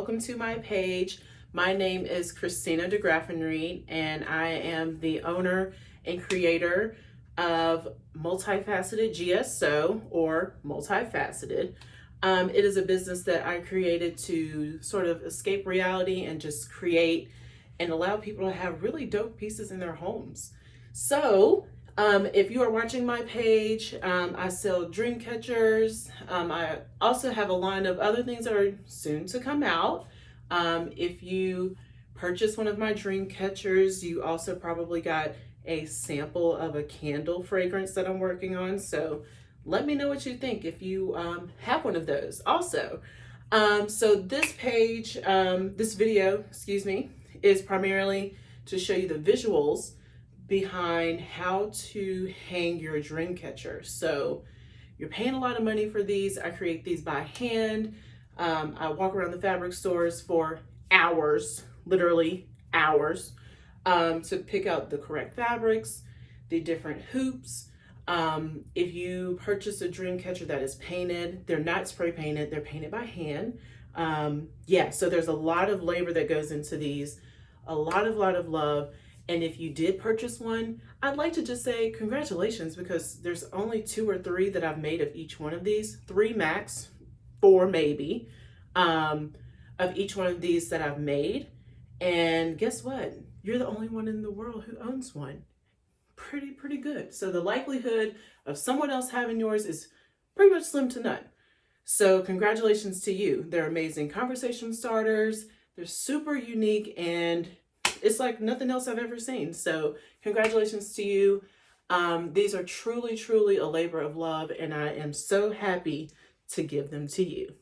welcome to my page. My name is Christina DeGraffenried, and I am the owner and creator of Multifaceted GSO, or Multifaceted. It is a business that I created to sort of escape reality and just create and allow people to have really dope pieces in their homes. So if you are watching my page, I sell dreamcatchers. I also have a line of other things that are soon to come out. If you purchase one of my dreamcatchers, you also probably got a sample of a candle fragrance that I'm working on. So let me know what you think if you have one of those also. So this page, this video, excuse me, is primarily to show you the visuals behind how to hang your dream catcher. So you're paying a lot of money for these. I create these by hand. I walk around the fabric stores for hours, literally hours, to pick out the correct fabrics, the different hoops. If you purchase a dream catcher that is painted, they're not spray painted, they're painted by hand. So there's a lot of labor that goes into these, a lot of love. And if you did purchase one, I'd like to just say congratulations, because there's only 2 or 3 that I've made of each one of these, 3 max, 4 maybe, of each one of these that I've made. And guess what? You're the only one in the world who owns one. Pretty good. So the likelihood of someone else having yours is pretty much slim to none. So congratulations to you. They're amazing conversation starters. They're super unique, and it's like nothing else I've ever seen. So congratulations to you. These are truly a labor of love, and I am so happy to give them to you.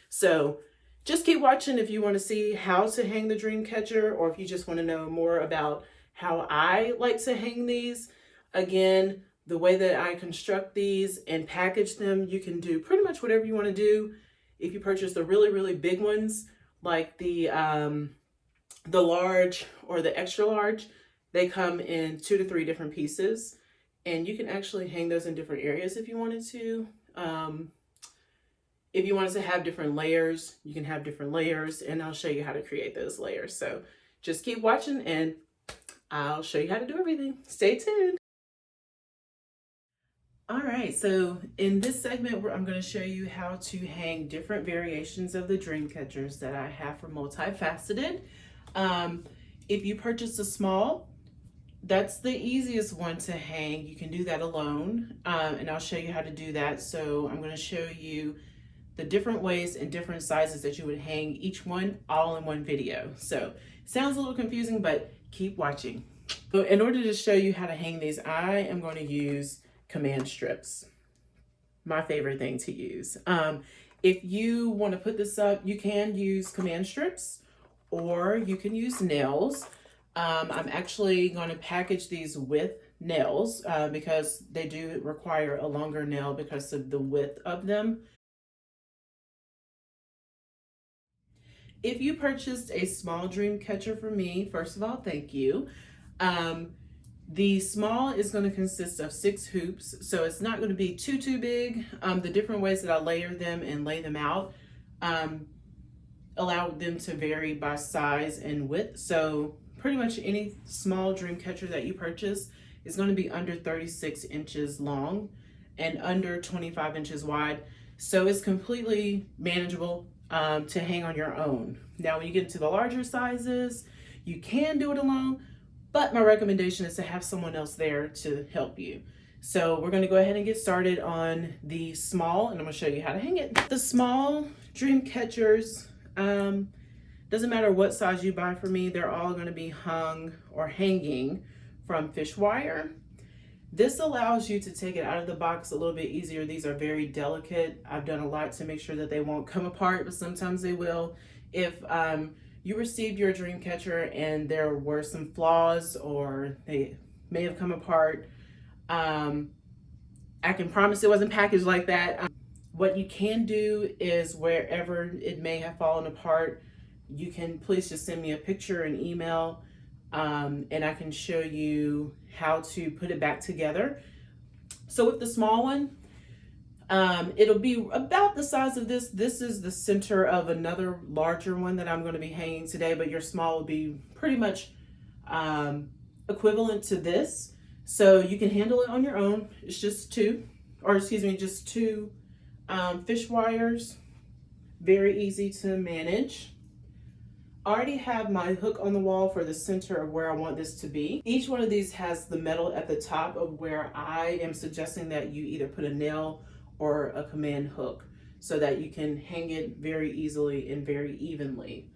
So just keep watching if you want to see how to hang the dream catcher, or if you just want to know more about how I like to hang these. Again, the way that I construct these and package them, you can do pretty much whatever you want to do. If you purchase the really big ones, like the large or the extra large, they come in 2 to 3 different pieces, and you can actually hang those in different areas if you wanted to. If you wanted to have different layers, you can have different layers, and I'll show you how to create those layers. So just keep watching, and I'll show you how to do everything. Stay tuned. All right, so in this segment, I'm going to show you how to hang different variations of the dream catchers that I have for Multifaceted. If you purchase a small, that's the easiest one to hang. You can do that alone, and I'll show you how to do that. So I'm going to show you the different ways and different sizes that you would hang each one all in one video. So it sounds a little confusing, but keep watching. So in order to show you how to hang these, I am going to use command strips, my favorite thing to use. If you want to put this up, you can use command strips, or you can use nails. I'm actually going to package these with nails because they do require a longer nail because of the width of them. If you purchased a small dream catcher for me, first of all, thank you. The small is going to consist of 6 hoops, so it's not going to be too big. The different ways that I layer them and lay them out allow them to vary by size and width. So pretty much any small dream catcher that you purchase is going to be under 36 inches long and under 25 inches wide. So it's completely manageable to hang on your own. Now, when you get into the larger sizes, you can do it alone, but my recommendation is to have someone else there to help you. So we're going to go ahead and get started on the small, and I'm going to show you how to hang it. The small dream catchers, doesn't matter what size you buy for me, they're all going to be hung or hanging from fish wire. This allows you to take it out of the box a little bit easier. These are very delicate. I've done a lot to make sure that they won't come apart, but sometimes they will. If you received your dream catcher and there were some flaws or they may have come apart, I can promise it wasn't packaged like that. What you can do is wherever it may have fallen apart, you can please just send me a picture and email, and I can show you how to put it back together. So with the small one, It'll be about the size of this. This is the center of another larger one that I'm going to be hanging today, but your small will be pretty much um, equivalent to this. So you can handle it on your own. It's just just two fish wires. Very easy to manage. I already have my hook on the wall for the center of where I want this to be. Each one of these has the metal at the top of where I am suggesting that you either put a nail or a command hook so that you can hang it very easily and very evenly.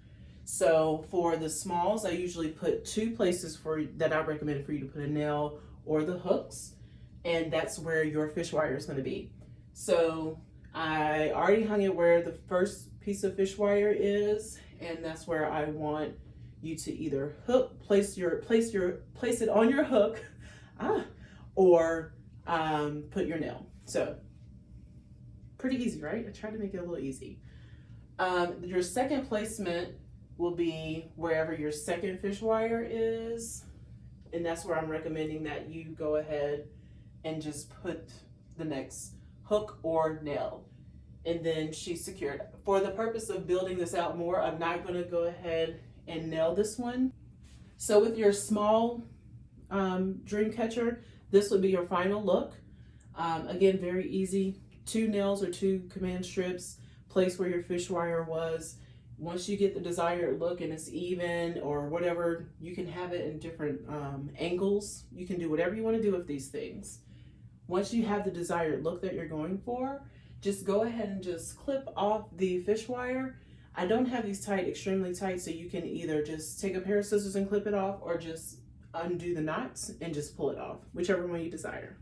So for the smalls, I usually put two places that I recommend for you to put a nail or the hooks, and that's where your fish wire is going to be. So I already hung it where the first piece of fish wire is, and that's where I want you to either place it on your hook, or put your nail. So pretty easy, right? I tried to make it a little easy. Your second placement will be wherever your second fish wire is, and that's where I'm recommending that you go ahead and just put the next hook or nail. And then she's secured. For the purpose of building this out more, I'm not going to go ahead and nail this one. So with your small dream catcher, this would be your final look. Again, very easy. Two nails or two command strips, place where your fish wire was. Once you get the desired look and it's even or whatever, you can have it in different angles. You can do whatever you want to do with these things. Once you have the desired look that you're going for, just go ahead and just clip off the fish wire. I don't have these tight, extremely tight, so you can either just take a pair of scissors and clip it off or just undo the knots and just pull it off, whichever one you desire.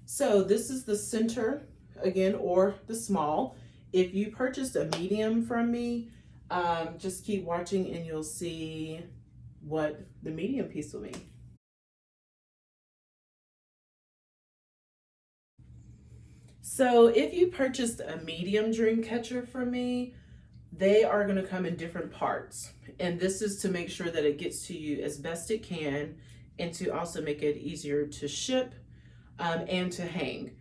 So this is the center, again, or the small. If you purchased a medium from me, just keep watching and you'll see what the medium piece will be. So if you purchased a medium dream catcher from me, they are going to come in different parts. And this is to make sure that it gets to you as best it can and to also make it easier to ship and to hang.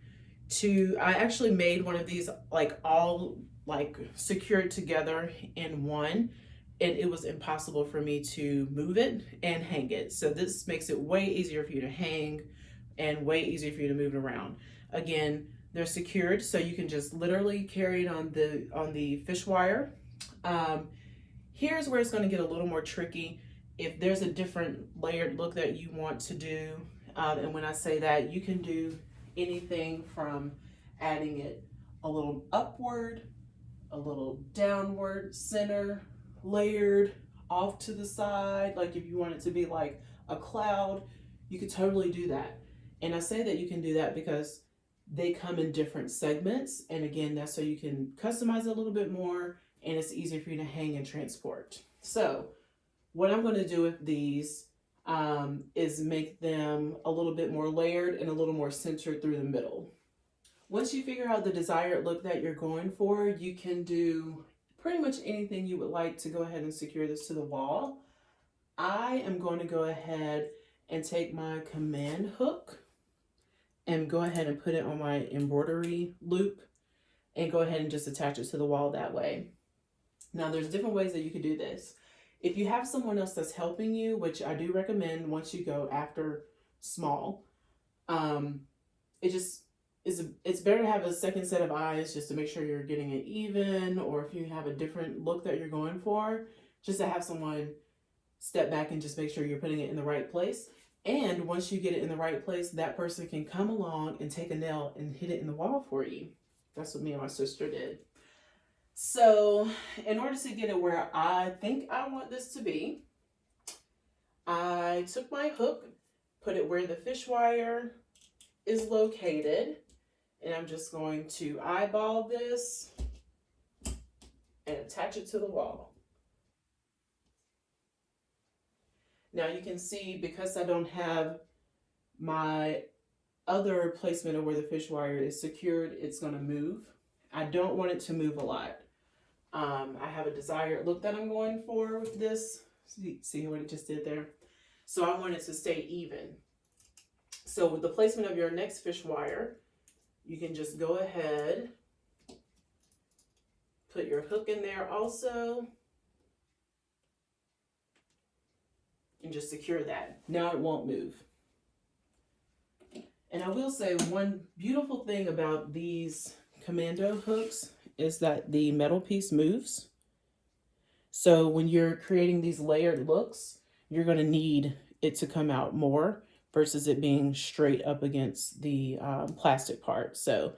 I actually made one of these all secured together in one, and it was impossible for me to move it and hang it. So this makes it way easier for you to hang and way easier for you to move it around. Again, they're secured, so you can just literally carry it on the fish wire. Here's where it's going to get a little more tricky. If there's a different layered look that you want to do, and when I say that, you can do anything from adding it a little upward, a little downward, center, layered, off to the side. Like if you want it to be like a cloud, you could totally do that. And I say that you can do that because they come in different segments. And again, that's so you can customize it a little bit more and it's easier for you to hang and transport. So what I'm going to do with these is make them a little bit more layered and a little more centered through the middle. Once you figure out the desired look that you're going for, you can do pretty much anything you would like to go ahead and secure this to the wall. I am going to go ahead and take my command hook and go ahead and put it on my embroidery loop and go ahead and just attach it to the wall that way. Now there's different ways that you could do this. If you have someone else that's helping you, which I do recommend once you go after small, it's better to have a second set of eyes just to make sure you're getting it even, or if you have a different look that you're going for, just to have someone step back and just make sure you're putting it in the right place. And once you get it in the right place, that person can come along and take a nail and hit it in the wall for you. That's what me and my sister did. So in order to get it where I think I want this to be, I took my hook, put it where the fish wire is located, and I'm just going to eyeball this and attach it to the wall. Now you can see, because I don't have my other placement of where the fish wire is secured, it's going to move. I don't want it to move a lot. I have a desired look that I'm going for with this. See what it just did there? So I want it to stay even. So with the placement of your next fish wire, you can just go ahead, put your hook in there also, and just secure that. Now it won't move. And I will say one beautiful thing about these commando hooks is that the metal piece moves. So when you're creating these layered looks, you're going to need it to come out more versus it being straight up against the plastic part. So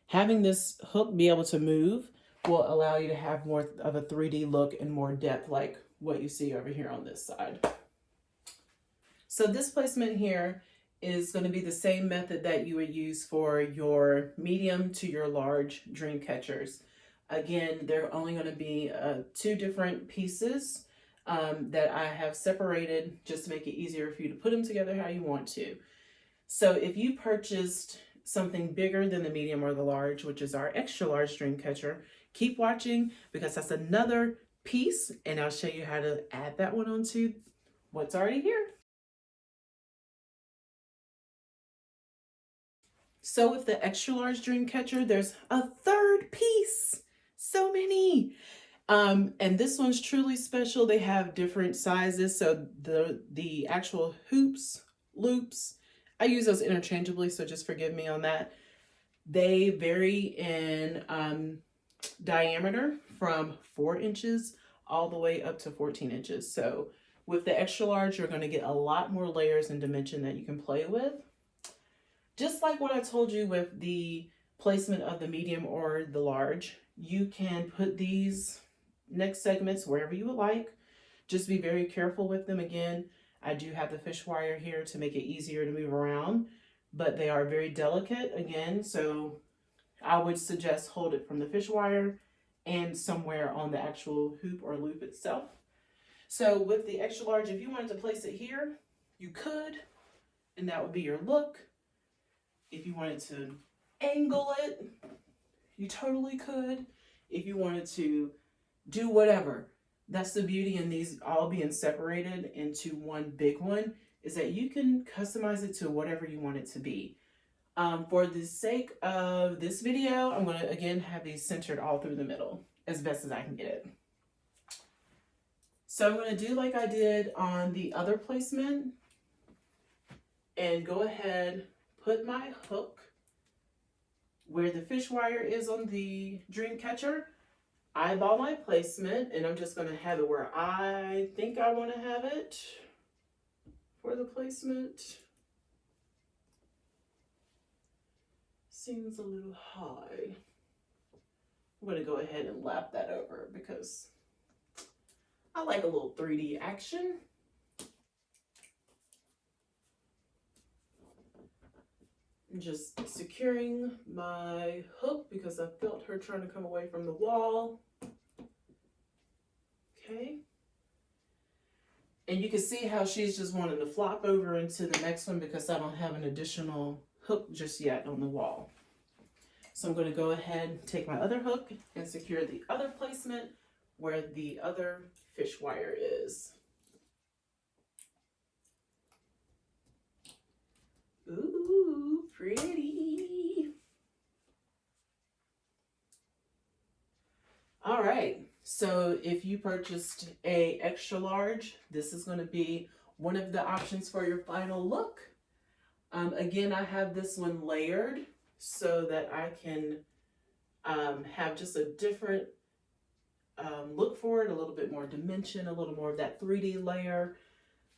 having this hook be able to move will allow you to have more of a 3D look and more depth like what you see over here on this side. So this placement here is going to be the same method that you would use for your medium to your large dream catchers. Again, they're only going to be 2 different pieces that I have separated just to make it easier for you to put them together how you want to. So if you purchased something bigger than the medium or the large, which is our extra large dream catcher, keep watching because that's another piece and I'll show you how to add that one onto what's already here. So with the extra large dream catcher, there's a 3rd piece. So many. And this one's truly special. They have different sizes. So the actual hoops, loops, I use those interchangeably, so just forgive me on that. They vary in diameter from 4 inches all the way up to 14 inches. So with the extra large, you're going to get a lot more layers and dimension that you can play with. Just like what I told you with the placement of the medium or the large, you can put these next segments wherever you would like. Just be very careful with them. Again, I do have the fish wire here to make it easier to move around, but they are very delicate again, so I would suggest hold it from the fish wire and somewhere on the actual hoop or loop itself. So with the extra large, if you wanted to place it here, you could, and that would be your look. If you wanted to angle it, you totally could. If you wanted to do whatever. That's the beauty in these all being separated into one big one, is that you can customize it to whatever you want it to be. For the sake of this video, I'm going to again have these centered all through the middle as best as I can get it. So I'm going to do like I did on the other placement and go ahead, put my hook where the fish wire is on the dream catcher, eyeball my placement, and I'm just going to have it where I think I want to have it for the placement. Seems a little high. I'm going to go ahead and lap that over because I like a little 3D action. Just securing my hook because I felt her trying to come away from the wall. Okay. And you can see how she's just wanting to flop over into the next one because I don't have an additional hook just yet on the wall. So I'm going to go ahead and take my other hook and secure the other placement where the other fish wire is. Ooh, pretty. All right, so if you purchased a extra large, this is going to be one of the options for your final look. Again, I have this one layered so that I can have just a different look for it, a little bit more dimension, a little more of that 3D layer.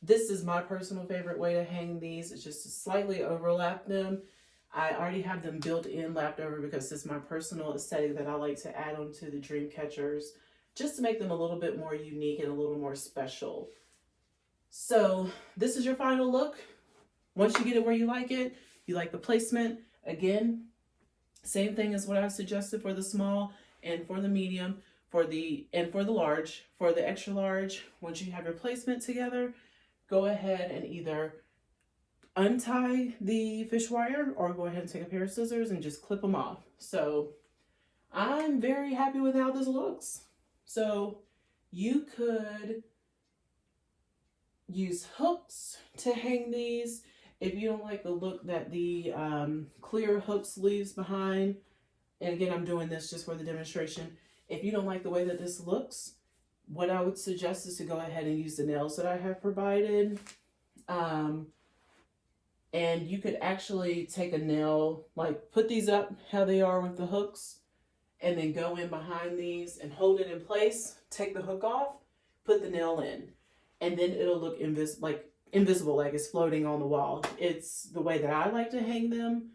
This is my personal favorite way to hang these. It's just to slightly overlap them. I already have them built in, lapped over, because this is my personal aesthetic that I like to add onto the dream catchers, just to make them a little bit more unique and a little more special. So this is your final look. Once you get it where you like the placement, again, same thing as what I suggested for the small and for the medium, for the large. For the extra large, once you have your placement together, go ahead and either untie the fish wire or go ahead and take a pair of scissors and just clip them off. So I'm very happy with how this looks. So you could use hooks to hang these. If you don't like the look that the clear hooks leaves behind, and again, I'm doing this just for the demonstration. If you don't like the way that this looks, what I would suggest is to go ahead and use the nails that I have provided. And you could actually take a nail, like put these up how they are with the hooks, and then go in behind these and hold it in place, take the hook off, put the nail in, and then it'll look invisible, like it's floating on the wall. It's the way that I like to hang them,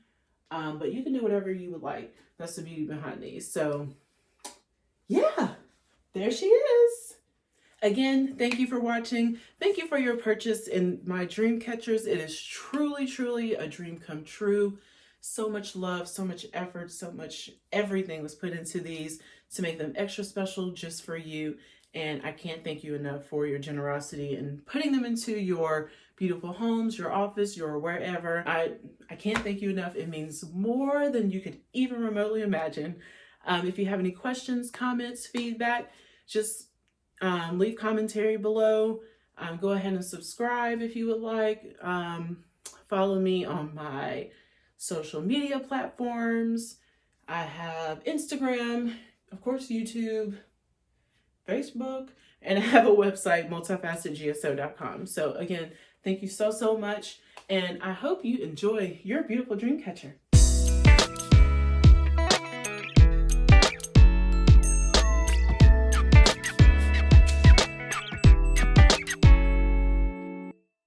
but you can do whatever you would like. That's the beauty behind these. So yeah, there she is. Again, thank you for watching. Thank you for your purchase in my dream catchers. It is truly, truly a dream come true. So much love, so much effort, so much everything was put into these to make them extra special just for you. And I can't thank you enough for your generosity in putting them into your beautiful homes, your office, your wherever. I can't thank you enough. It means more than you could even remotely imagine. If you have any questions, comments, feedback, just leave commentary below. Go ahead and subscribe if you would like. Follow me on my social media platforms. I have Instagram, of course, YouTube, Facebook, and I have a website, multifacetedgso.com. So again, thank you so, so much. And I hope you enjoy your beautiful dream catcher.